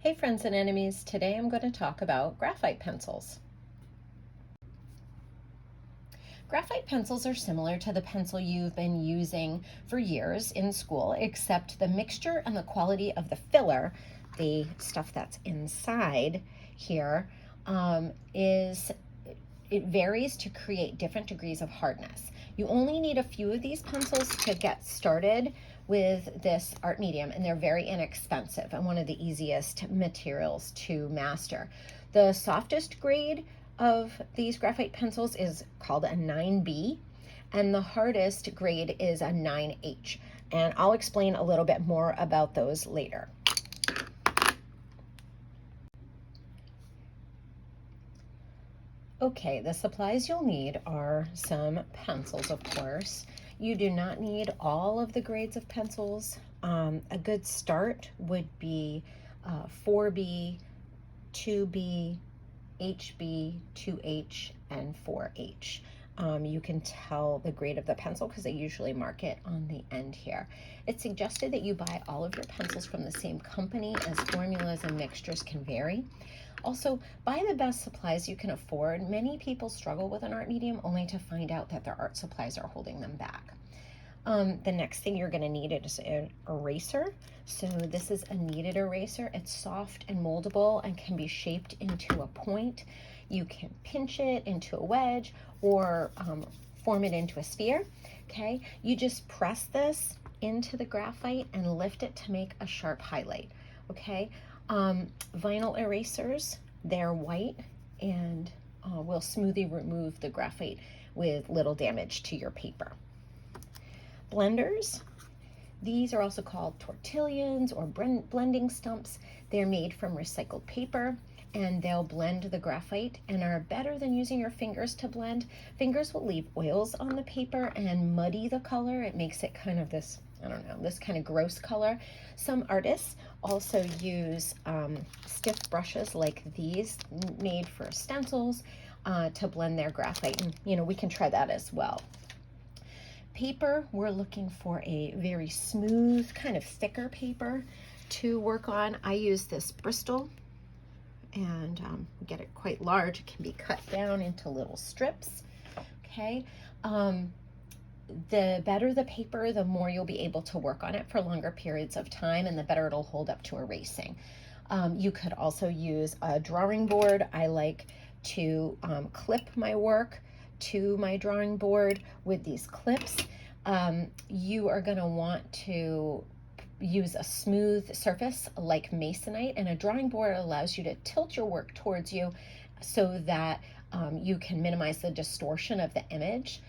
Hey friends and enemies, today I'm going to talk about graphite pencils. Graphite pencils are similar to the pencil you've been using for years in school, except the mixture and the quality of the filler, the stuff that's inside here, it varies to create different degrees of hardness. You only need a few of these pencils to get started with this art medium, and they're very inexpensive and one of the easiest materials to master. The softest grade of these graphite pencils is called a 9B, and the hardest grade is a 9H, and I'll explain a little bit more about those later. Okay, the supplies you'll need are some pencils, of course. You do not need all of the grades of pencils. A good start would be 4B, 2B, HB, 2H, and 4H. You can tell the grade of the pencil because they usually mark it on the end here. It's suggested that you buy all of your pencils from the same company, as formulas and mixtures can vary. Also, buy the best supplies you can afford. Many people struggle with an art medium only to find out that their art supplies are holding them back. The next thing you're going to need is an eraser. So this is a kneaded eraser. It's soft and moldable and can be shaped into a point. You can pinch it into a wedge or form it into a sphere. Okay, you just press this into the graphite and lift it to make a sharp highlight. Okay, vinyl erasers, they're white and will smoothly remove the graphite with little damage to your paper. Blenders, these are also called tortillions or blending stumps. They're made from recycled paper and they'll blend the graphite and are better than using your fingers to blend. Fingers will leave oils on the paper and muddy the color. It makes it kind of this, I don't know, this kind of gross color. Some artists also use stiff brushes like these made for stencils to blend their graphite, and we can try that as well. Paper, we're looking for a very smooth, kind of thicker paper to work on. I use this Bristol, and get it quite large. It can be cut down into little strips. Okay. The better the paper, the more you'll be able to work on it for longer periods of time, and the better it'll hold up to erasing. You could also use a drawing board. I like to clip my work to my drawing board with these clips. You are going to want to use a smooth surface like masonite, and a drawing board allows you to tilt your work towards you so that you can minimize the distortion of the image.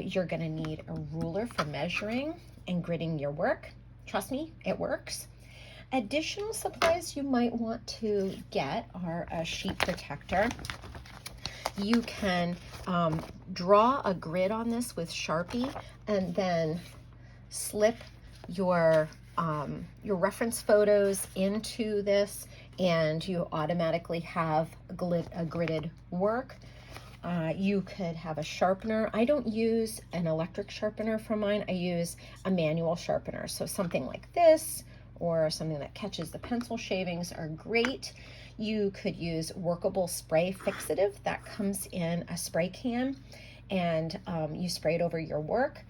You're going to need a ruler for measuring and gridding your work. Trust me, it works. Additional supplies you might want to get are a sheet protector. You can draw a grid on this with Sharpie and then slip your reference photos into this, and you automatically have a gridded work. You could have a sharpener. I don't use an electric sharpener for mine. I use a manual sharpener. So something like this or something that catches the pencil shavings are great. You could use workable spray fixative that comes in a spray can, and you spray it over your work.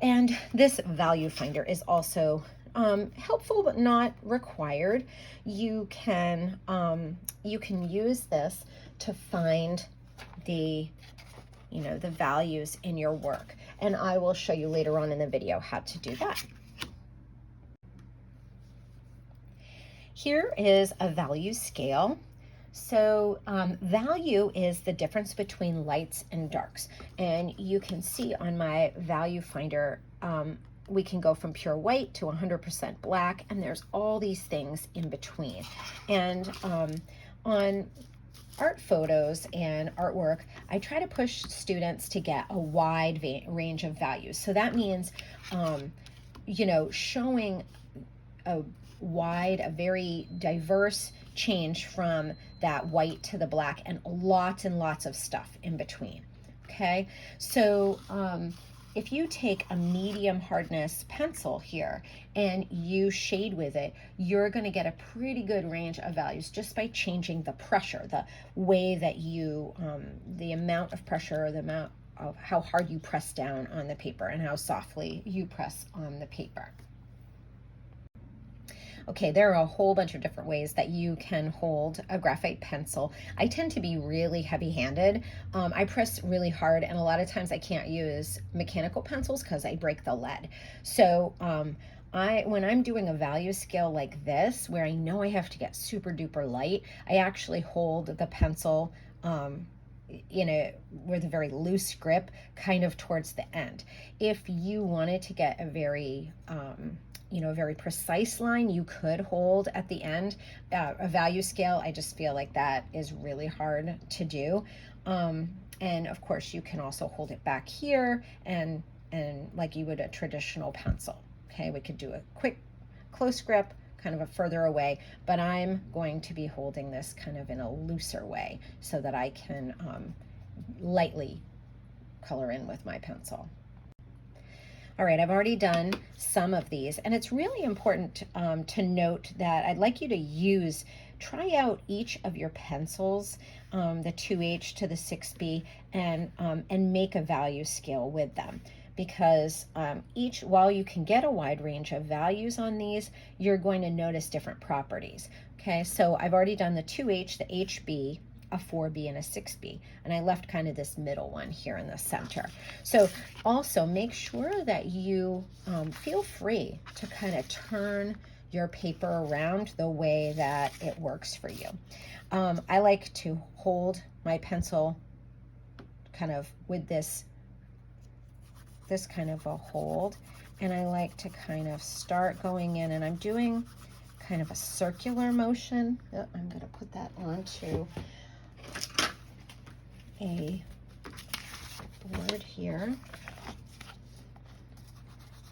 And this value finder is also helpful but not required. You can use this to find the values in your work, and I will show you later on in the video how to do that. Here is a value scale. So value is the difference between lights and darks, and you can see on my value finder we can go from pure white to 100% black, and there's all these things in between. And on art photos and artwork, I try to push students to get a wide range of values. So that means showing a very diverse change from that white to the black, and lots of stuff in between. Okay, so if you take a medium hardness pencil here and you shade with it, you're going to get a pretty good range of values just by changing the pressure, the way that you, the amount of pressure, the amount of how hard you press down on the paper and how softly you press on the paper. Okay, there are a whole bunch of different ways that you can hold a graphite pencil. I tend to be really heavy-handed. I press really hard, and a lot of times I can't use mechanical pencils because I break the lead. So when I'm doing a value scale like this, where I know I have to get super duper light, I actually hold the pencil with a very loose grip kind of towards the end. If you wanted to get a very a very precise line, you could hold at the end. A value scale, I just feel like that is really hard to do. And of course you can also hold it back here and like you would a traditional pencil. Okay, we could do a quick close grip, kind of a further away, but I'm going to be holding this kind of in a looser way so that I can lightly color in with my pencil. All right, I've already done some of these, and it's really important to note that I'd like you to try out each of your pencils, the 2H to the 6B, and make a value scale with them. Because while you can get a wide range of values on these, you're going to notice different properties. Okay, so I've already done the 2H, the HB, a 4B, and a 6B, and I left kind of this middle one here in the center. So also make sure that you feel free to kind of turn your paper around the way that it works for you. I like to hold my pencil kind of with this kind of a hold, and I like to kind of start going in, and I'm doing kind of a circular motion. I'm going to put that onto a board here.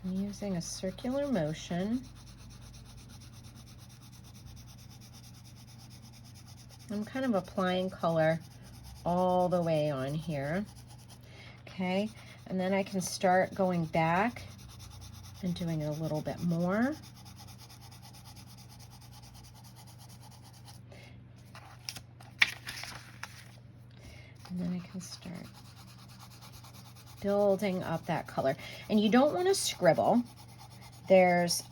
I'm using a circular motion. I'm kind of applying color all the way on here. Okay, and then I can start going back and doing a little bit more. And then I can start building up that color. And you don't want to scribble. There's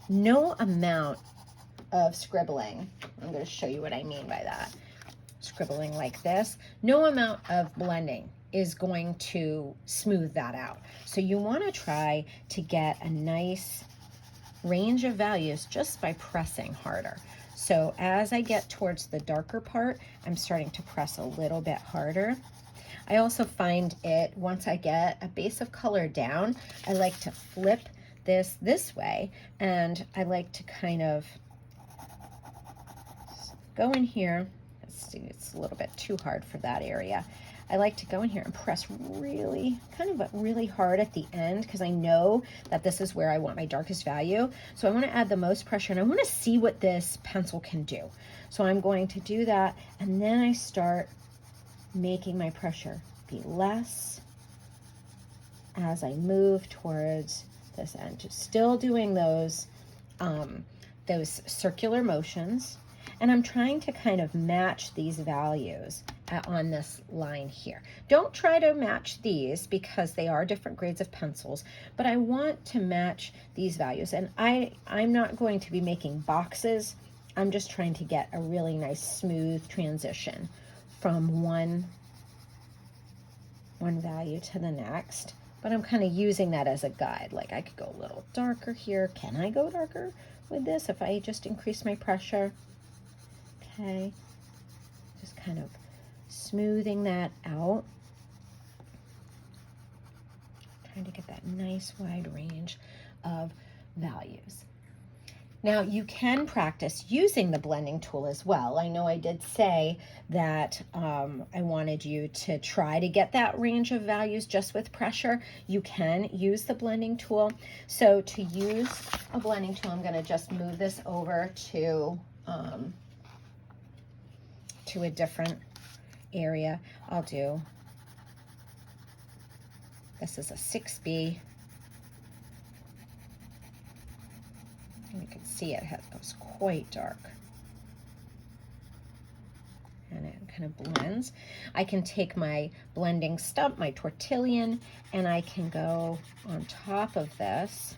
no amount of scribbling. I'm going to show you what I mean by that. Scribbling like this. No amount of blending is going to smooth that out. So you want to try to get a nice range of values just by pressing harder. So as I get towards the darker part, I'm starting to press a little bit harder. I also find it, once I get a base of color down, I like to flip this way, and I like to kind of go in here. Let's see, it's a little bit too hard for that area. I like to go in here and press really hard at the end, because I know that this is where I want my darkest value. So I want to add the most pressure, and I want to see what this pencil can do. So I'm going to do that, and then I start making my pressure be less as I move towards this end. Just still doing those circular motions. And I'm trying to kind of match these values on this line here. Don't try to match these because they are different grades of pencils, but I want to match these values. And I'm not going to be making boxes. I'm just trying to get a really nice smooth transition from one value to the next. But I'm kind of using that as a guide. Like I could go a little darker here. Can I go darker with this if I just increase my pressure? Okay, just kind of smoothing that out. Trying to get that nice wide range of values. Now you can practice using the blending tool as well. I know I did say that I wanted you to try to get that range of values just with pressure. You can use the blending tool. So to use a blending tool, I'm going to just move this over to a different area. I'll do This is a 6B. And you can see it goes quite dark. And it kind of blends. I can take my blending stump, my tortillon, and I can go on top of this.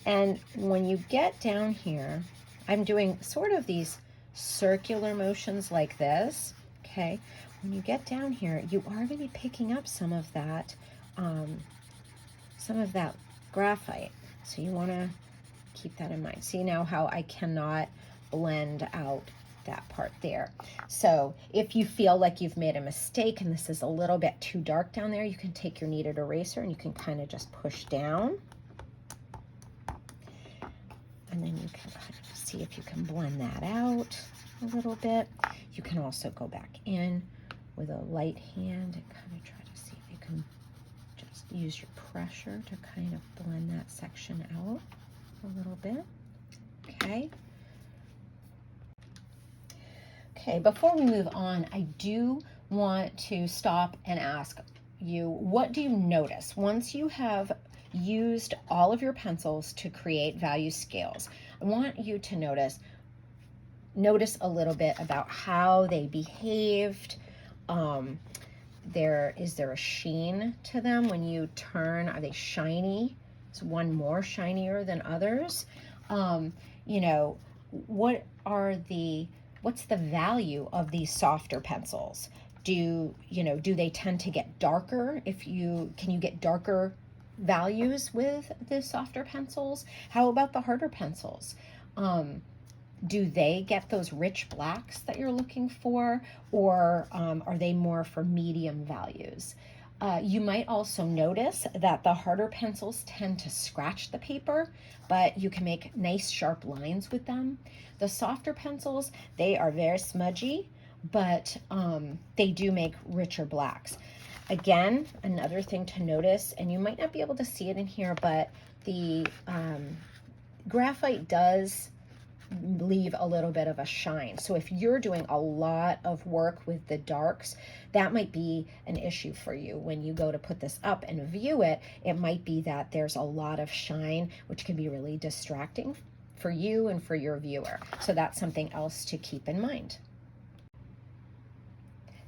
And when you get down here, I'm doing sort of these circular motions like this, okay? When you get down here, you are going to be picking up some of that graphite. So you want to keep that in mind. See now how I cannot blend out that part there. So if you feel like you've made a mistake and this is a little bit too dark down there, you can take your kneaded eraser and you can kind of just push down. And then you can kind of see if you can blend that out a little bit. You can also go back in with a light hand and kind of try to see if you can just use your pressure to kind of blend that section out a little bit. Okay. Okay, before we move on, I do want to stop and ask you, what do you notice once you have used all of your pencils to create value scales? I want you to notice a little bit about how they behaved. Is there a sheen to them when you turn? Are they shiny? Is one more shinier than others? You know, what's the value of these softer pencils? Do they tend to get darker? Can you get darker values with the softer pencils? How about the harder pencils? Do they get those rich blacks that you're looking for, or are they more for medium values? You might also notice that the harder pencils tend to scratch the paper, but you can make nice sharp lines with them. The softer pencils, they are very smudgy, but they do make richer blacks. Again, another thing to notice, and you might not be able to see it in here, but the graphite does leave a little bit of a shine. So if you're doing a lot of work with the darks, that might be an issue for you. When you go to put this up and view it, it might be that there's a lot of shine, which can be really distracting for you and for your viewer. So that's something else to keep in mind.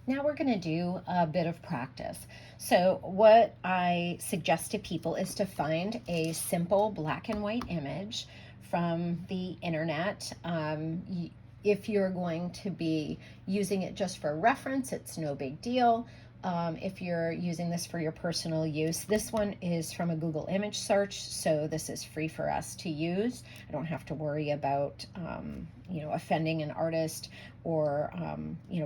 Now we're going to do a bit of practice. So what I suggest to people is to find a simple black and white image from the internet. If you're going to be using it just for reference, it's no big deal. If you're using this for your personal use, this one is from a Google image search, so this is free for us to use. I don't have to worry about offending an artist or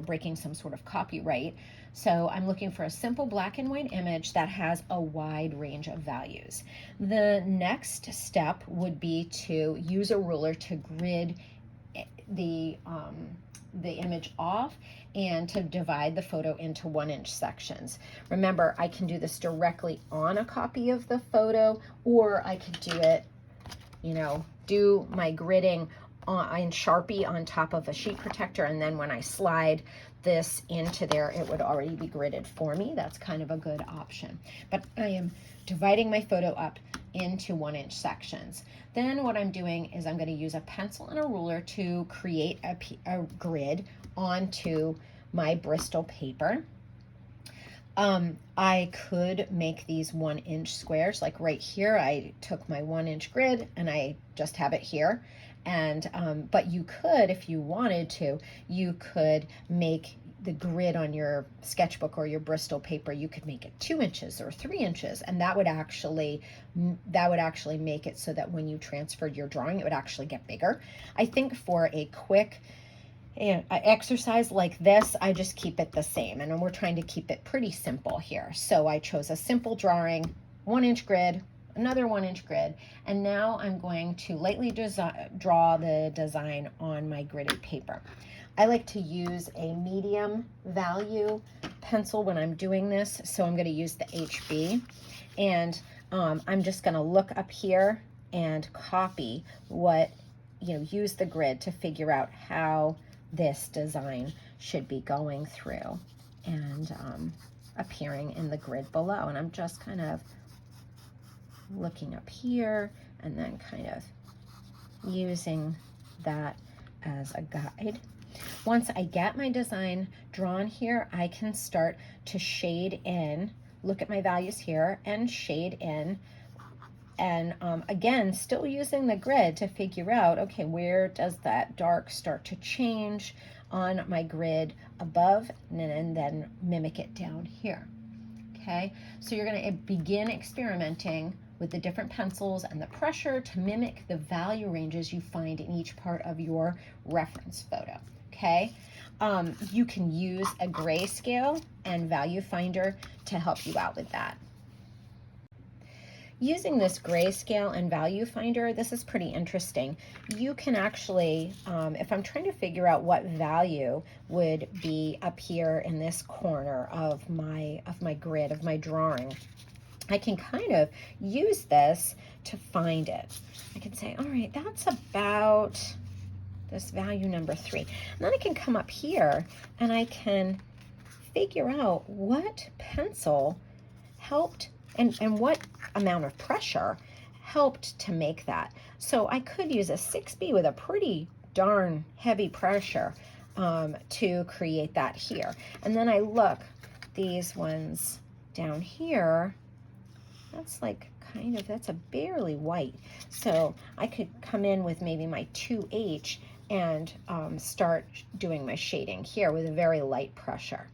breaking some sort of copyright. So I'm looking for a simple black and white image that has a wide range of values. The next step would be to use a ruler to grid the image off and to divide the photo into 1-inch sections. Remember, I can do this directly on a copy of the photo, or I could do it, do my gridding in Sharpie on top of a sheet protector, and then when I slide this into there, it would already be gridded for me. That's kind of a good option. But I am dividing my photo up into 1-inch sections. Then what I'm doing is I'm going to use a pencil and a ruler to create a grid onto my Bristol paper. I could make these 1-inch squares. Like right here, I took my 1-inch grid and I just have it here. And but you could, if you wanted to, you could make the grid on your sketchbook or your Bristol paper, you could make it 2 inches or 3 inches, and that would actually make it so that when you transferred your drawing, it would actually get bigger. I think for a quick exercise like this, I just keep it the same, and we're trying to keep it pretty simple here. So I chose a simple drawing, 1-inch grid, another 1-inch grid, and now I'm going to lightly draw the design on my gridded paper. I like to use a medium value pencil when I'm doing this, so I'm going to use the HB, and I'm just going to look up here and copy use the grid to figure out how this design should be going through. And appearing in the grid below. And I'm just kind of looking up here and then kind of using that as a guide. Once I get my design drawn here, I can start to shade in, look at my values here and shade in. And again, still using the grid to figure out, okay, where does that dark start to change on my grid above, and then mimic it down here. Okay, so you're going to begin experimenting with the different pencils and the pressure to mimic the value ranges you find in each part of your reference photo. Okay, you can use a grayscale and value finder to help you out with that. Using this grayscale and value finder, this is pretty interesting. You can actually, if I'm trying to figure out what value would be up here in this corner of my grid, of my drawing, I can kind of use this to find it. I can say, all right, that's about this value number 3. And then I can come up here and I can figure out what pencil helped and what amount of pressure helped to make that. So I could use a 6B with a pretty darn heavy pressure to create that here. And then I look, these ones down here, that's like kind of, that's a barely white. So I could come in with maybe my 2H and start doing my shading here with a very light pressure.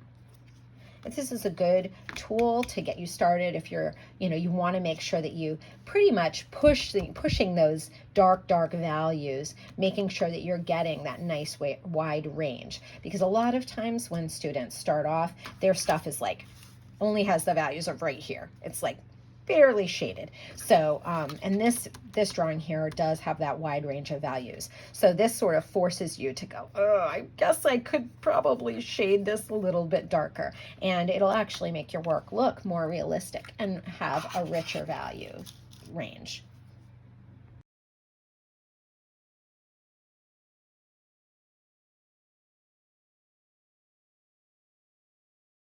This is a good tool to get you started if you're, you want to make sure that you pretty much pushing those dark values, making sure that you're getting that nice wide range. Because a lot of times when students start off, their stuff is like, only has the values of right here. It's like barely shaded. So, and this drawing here does have that wide range of values. So this sort of forces you to go, oh, I guess I could probably shade this a little bit darker. And it'll actually make your work look more realistic and have a richer value range.